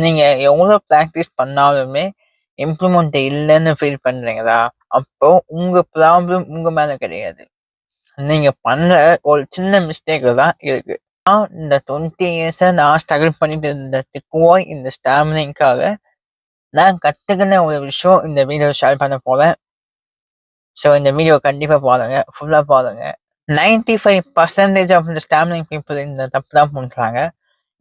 நீங்க எவ்வளோ ப்ராக்டிஸ் பண்ணாலுமே இம்ப்ரூவ்மெண்ட் இல்லைன்னு ஃபீல் பண்றீங்களா? அப்போ உங்க ப்ராப்ளம் உங்க மேல கிடையாது. நீங்க பண்ற ஒரு சின்ன மிஸ்டேக்ல தான் இருக்கு. இந்த 20 இயர்ஸா நான் ஸ்ட்ரகிள் பண்ணிட்டு இருந்ததுக்கும் இந்த ஸ்டாமினாக்காக நான் கத்துக்கின ஒரு விஷயம் இந்த வீடியோ ஷேர் பண்ண போறேன். ஸோ இந்த வீடியோ கண்டிப்பா பாருங்க. ஃபுல்லா பாருங்க. 95% ஆஃப் இந்த ஸ்டாமினிங் பீப்புள் இந்த தப்பு தான் பண்றாங்க.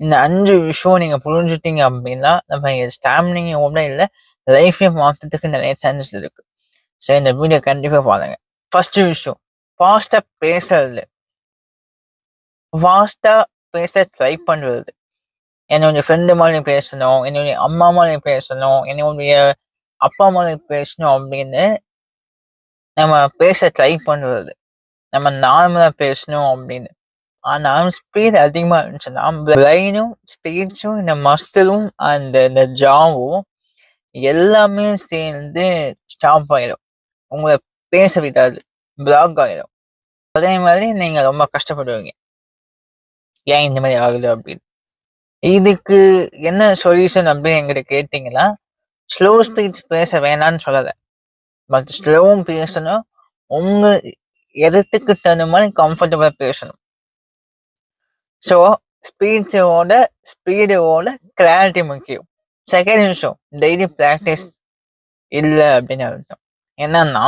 இந்த 5 விஷயம் நீங்க புரிஞ்சுட்டீங்க அப்படின்னா, நம்ம ஸ்டாமினிங்கோட இல்ல லைஃபே மாத்துறதுக்கு நிறைய சான்சஸ் இருக்கு. ஸோ இந்த வீடியோ கண்டிப்பா பாருங்க. ஃபர்ஸ்ட் விஷயம், ஃபாஸ்டா பேசுறது. ஃபாஸ்டா பேச ட்ரை பண்றது. என்னுடைய ஃப்ரெண்டு மாதிரி பேசணும், என்னுடைய அம்மா மாதிரி பேசணும், என்னுடைய அப்பா மாதிரி பேசணும் அப்படின்னு நம்ம பேச ட்ரை பண்றது. நம்ம நார்மலா பேசணும் அப்படின்னு. ஆனா ஸ்பீட் அதிகமா இருந்துச்சுன்னா பிரெயினும் ஸ்பீச்சும் இந்த மசிலும் இந்த ஜாவும் எல்லாமே சேர்ந்து ஸ்டாப் ஆயிடும். உங்களை பேச விடாது, பிளாக் ஆயிடும். அதே மாதிரி நீங்க ரொம்ப கஷ்டப்படுவீங்க. ஏன் இந்த மாதிரி ஆகுது அப்படின்னு. இதுக்கு என்ன சொல்யூஷன் அப்படின்னு என்கிட்ட கேட்டீங்கன்னா, ஸ்லோ ஸ்பீச் பேச வேணாம்னு சொல்லலை. பட் ஸ்லோவும் பேசணும். உங்க இடத்துக்கு தகுந்த மாதிரி கம்ஃபர்டபுளா பேசணும். ஸோ ஸ்பீடோட கிளாரிட்டி முக்கியம். செகண்ட் விஷயம், டெய்லி ப்ராக்டிஸ் இல்லை அப்படின்னு அர்த்தம். என்னன்னா,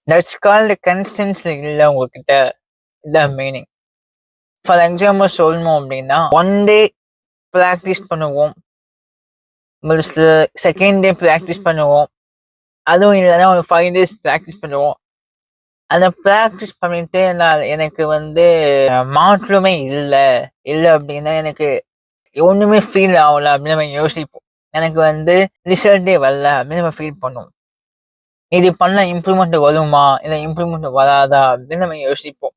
தட்ஸ் கால்டு கன்சிஸ்டன்சி இல்லை உங்ககிட்ட. இதான் மீனிங். ஃபார் எக்ஸாம்பிள் சொல்லணும் அப்படின்னா, ஒன் டே ப்ராக்டிஸ் பண்ணுவோம், செகண்ட் டே ப்ராக்டிஸ் பண்ணுவோம், அதுவும் இல்லைன்னா ஒரு 5 days ப்ராக்டிஸ் பண்ணுவோம். அந்த ப்ராக்டிஸ் பண்ணிட்டு எனக்கு மாற்றமே இல்லை அப்படின்னா எனக்கு ஒண்ணுமே ஃபீல் ஆகல அப்படின்னு நம்ம யோசிப்போம். எனக்கு ரிசல்ட்டே வரல அப்படின்னு நம்ம ஃபீல் பண்ணுவோம். இது பண்ண இம்ப்ரூவ்மெண்ட் வருமா இல்லை இம்ப்ரூவ்மெண்ட் வராதா அப்படின்னு நம்ம யோசிப்போம்.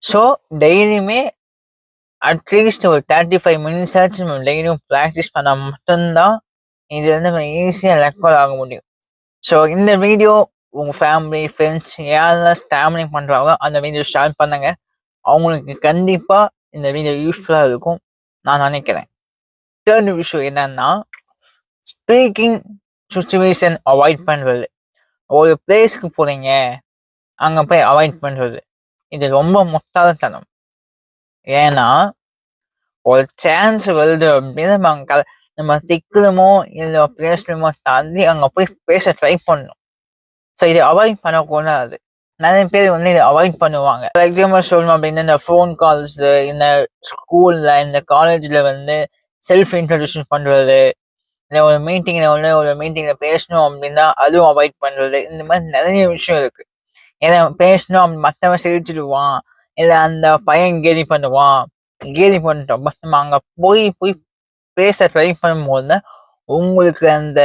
ஸோ டெய்லியுமே அட்லீஸ்ட் ஒரு 35 minutes ஆச்சு நம்ம டெய்லியும் ப்ராக்டிஸ் பண்ணால் மட்டும்தான் இது நம்ம ஈஸியாக ரெக்கார்ட் ஆக முடியும். ஸோ இந்த வீடியோ உங்கள் ஃபேமிலி ஃப்ரெண்ட்ஸ் யாரெல்லாம் ஸ்டாமினிங் பண்ணுறாங்களோ அந்த வீடியோ ஷேர் பண்ணுங்க. அவங்களுக்கு கண்டிப்பாக இந்த வீடியோ யூஸ்ஃபுல்லாக இருக்கும் நான் நினைக்கிறேன். தேர்ட் விஷயம் என்னன்னா, ஸ்பீக்கிங் சுச்சுவேஷன் அவாய்ட் பண்ணுறது. ஒரு பிளேஸ்க்கு போறீங்க, அங்கே போய் அவாய்ட் பண்ணுறது, இது ரொம்ப முட்டாள்தனம். ஏன்னா ஒரு சான்ஸ் வருது அப்படின்னு நம்ம திக்குலமோ இல்லை பேசணுமோ தாண்டி அங்கே போய் பேச ட்ரை பண்ணணும். ஸோ இதை அவாய்ட் பண்ணக்கூடாது. நிறைய பேர் இதை அவாய்ட் பண்ணுவாங்க. ஃபார் எக்ஸாம்பிள் சொல்லணும் அப்படின்னா, இந்த ஃபோன் கால்ஸ், இந்த ஸ்கூல்ல இந்த காலேஜ்ல செல்ஃப் இன்ட்ரடியூஷன் பண்றது, இல்லை ஒரு மீட்டிங்ல பேசணும் அப்படின்னா அதுவும் அவாய்ட் பண்றது. இந்த மாதிரி நிறைய விஷயம் இருக்கு. ஏன்னா பேசணும் மற்றவன் சிரிச்சிடுவான், இல்லை அந்த பையன் கேலி பண்ணுவான், கேலி பண்ணிட்டோம். பட் நம்ம அங்க போய் பேச ட்ரை பண்ணும்போது உங்களுக்கு அந்த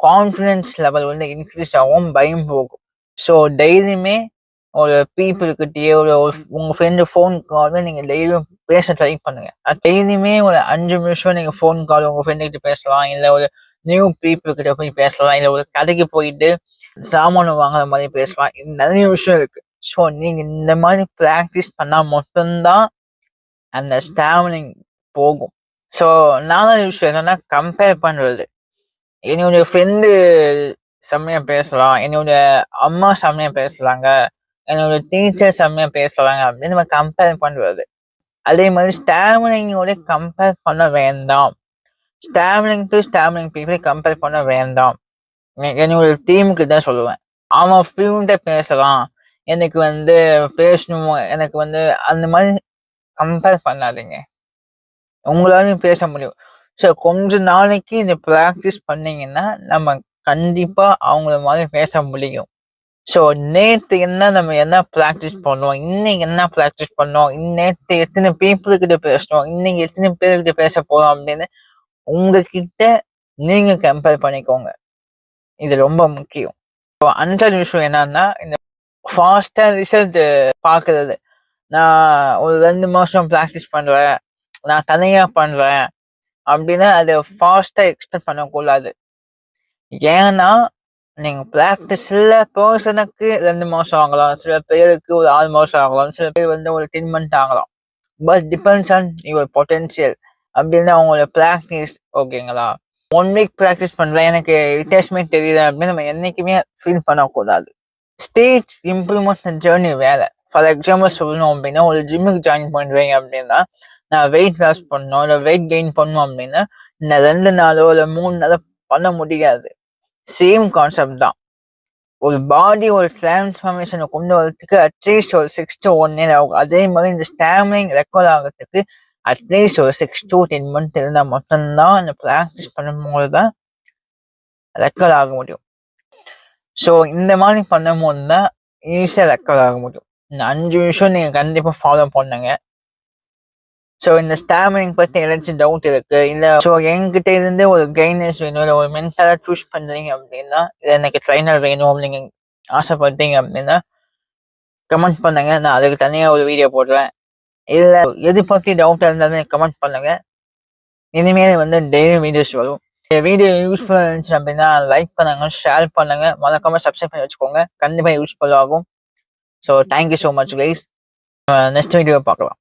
கான்ஃபிடன்ஸ் லெவல் இன்க்ரீஸ் ஆகும், பயம் போகும். ஸோ டெய்லியுமே ஒரு பீப்புள்கிட்டயே உங்க ஃப்ரெண்டு ஃபோன் கால் நீங்க டெய்லியும் பேச ட்ரை பண்ணுங்க. டெய்லியுமே ஒரு 5 நிமிஷம் நீங்க ஃபோன் கால் உங்க ஃப்ரெண்டு கிட்ட பேசலாம், இல்லை ஒரு நியூ பீப்புள் கிட்ட போய் பேசலாம், இல்லை ஒரு கடைக்கு போயிட்டு சாமான வாங்குற மாதிரி பேசலாம். நிறைய விஷயம் இருக்கு. ஸோ நீங்க இந்த மாதிரி ப்ராக்டிஸ் பண்ணா மட்டும்தான் அந்த ஸ்டாமினிங் போகும். ஸோ 4வது விஷயம் என்னன்னா, கம்பேர் பண்றது. என்னுடைய ஃப்ரெண்டு செம்மையா பேசலாம், என்னுடைய அம்மா செம்மையா பேசுறாங்க, என்னுடைய டீச்சர் செம்மையா பேசுறாங்க அப்படின்னு நம்ம கம்பேர் பண்றது. அதே மாதிரி ஸ்டாமினிங்கோட கம்பேர் பண்ண வேண்டாம். ஸ்டாமினிங் பீப்புளை கம்பேர் பண்ண வேண்டாம். என்னுடைய டீமுக்கு தான் சொல்லுவேன். அவன் ஃப்ளூயண்டா பேசலாம், எனக்கு பேசணும், எனக்கு அந்த மாதிரி கம்பேர் பண்ணாதீங்க. உங்களாலையும் பேச முடியும். ஸோ கொஞ்ச நாளைக்கு இந்த ப்ராக்டிஸ் பண்ணீங்கன்னா நம்ம கண்டிப்பா அவங்கள மாதிரி பேச முடியும். ஸோ நேற்று நம்ம என்ன ப்ராக்டிஸ் பண்ணோம், இன்னைக்கு என்ன ப்ராக்டிஸ் பண்ணோம், நேற்று எத்தனை பீப்புள்கிட்ட பேசணும், இன்னைக்கு எத்தனை பேர்கிட்ட பேச போறோம் அப்படின்னு உங்ககிட்ட நீங்க கம்பேர் பண்ணிக்கோங்க. இது ரொம்ப முக்கியம். ஸோ 5வது விஷயம் என்னன்னா, இந்த ஃபாஸ்டா ரிசல்ட் பார்க்கறது. நான் ஒரு 2 மாசம் ப்ராக்டிஸ் பண்றேன், நான் தனியா பண்றேன் அப்படின்னா அதை ஃபாஸ்டா எக்ஸ்பெக்ட் பண்ணக்கூடாது. ஏன்னா நீங்க ப்ராக்டிஸ்ல பர்சனுக்கு 2 மாசம் ஆகலாம், சில பேருக்கு ஒரு 6 மாசம் ஆகலாம், சில பேர் ஒரு 10 month ஆகலாம். But depends on your potential. அப்படின்னா அவங்களோட ப்ராக்டிஸ் ஓகேங்களா? 1 வீக் ப்ராக்டிஸ் பண்றேன், எனக்கு வித்தியாசமே தெரியல அப்படின்னு நம்ம என்னைக்குமே ஃபீல் பண்ணக்கூடாது. ஸ்டேஜ் இம்ப்ரூவ்மெண்ட் ஜேர்னி வேற. ஃபார் எக்ஸாம்பிள் சொல்லணும் அப்படின்னா, ஒரு ஜிம்முக்கு ஜாயின் பண்றீங்க அப்படின்னா, நான் வெயிட் லாஸ் பண்ணணும், இல்லை வெயிட் கெயின் பண்ணணும் அப்படின்னா, இந்த 2 நாளோ இல்லை 3 நாளோ பண்ண முடியாது. சேம் கான்செப்ட் தான். ஒரு பாடி ஒரு டிரான்ஸ்ஃபார்மேஷனை கொண்டு வரதுக்கு அட்லீஸ்ட் ஒரு 6 to 1 year ஆகும். அதே மாதிரி இந்த ஸ்டாமினிங் ரெக்கார்ட் ஆகிறதுக்கு அட்லீஸ்ட் ஒரு 6 to 10 months இருந்தால் மட்டும்தான் இந்த ப்ராக்டிஸ் பண்ணும்போது தான் ரெக்கார்ட் ஆக முடியும். ஸோ இந்த மாதிரி பண்ணும்போது தான் ஈஸியாக ரெக்கார்ட் ஆக முடியும். இந்த 5 விஷயம் நீங்கள் கண்டிப்பாக ஃபாலோ பண்ணுங்க. ஸோ இந்த ஸ்டாமினிங் பற்றி ஏதாச்சும் டவுட் இருக்கு, இல்லை ஸோ என்கிட்ட இருந்து ஒரு கைட்னஸ் வேணும், இல்லை ஒரு மென்டலாக சூஸ் பண்ணுறீங்க அப்படின்னா, இல்லை எனக்கு ட்ரைனர் வேணும் அப்படின்னு ஆசைப்படுறீங்க அப்படின்னா கமெண்ட் பண்ணுங்க. நான் அதுக்கு தனியாக ஒரு வீடியோ போடுவேன். இல்லை எது பற்றி டவுட்டாக இருந்தாலும் கமெண்ட் பண்ணுங்க. இனிமேல் வந்து டெய்லி வீடியோஸ் வரும். வீடியோ யூஸ்ஃபுல்லாக இருந்துச்சு அப்படின்னா லைக் பண்ணுங்க, ஷேர் பண்ணுங்க, மறக்காம சப்ஸ்கிரைப் பண்ணி வச்சுக்கோங்க. கண்டிப்பாக யூஸ்ஃபுல் ஆகும். So thank you so much guys. Next video பார்க்கலாம்.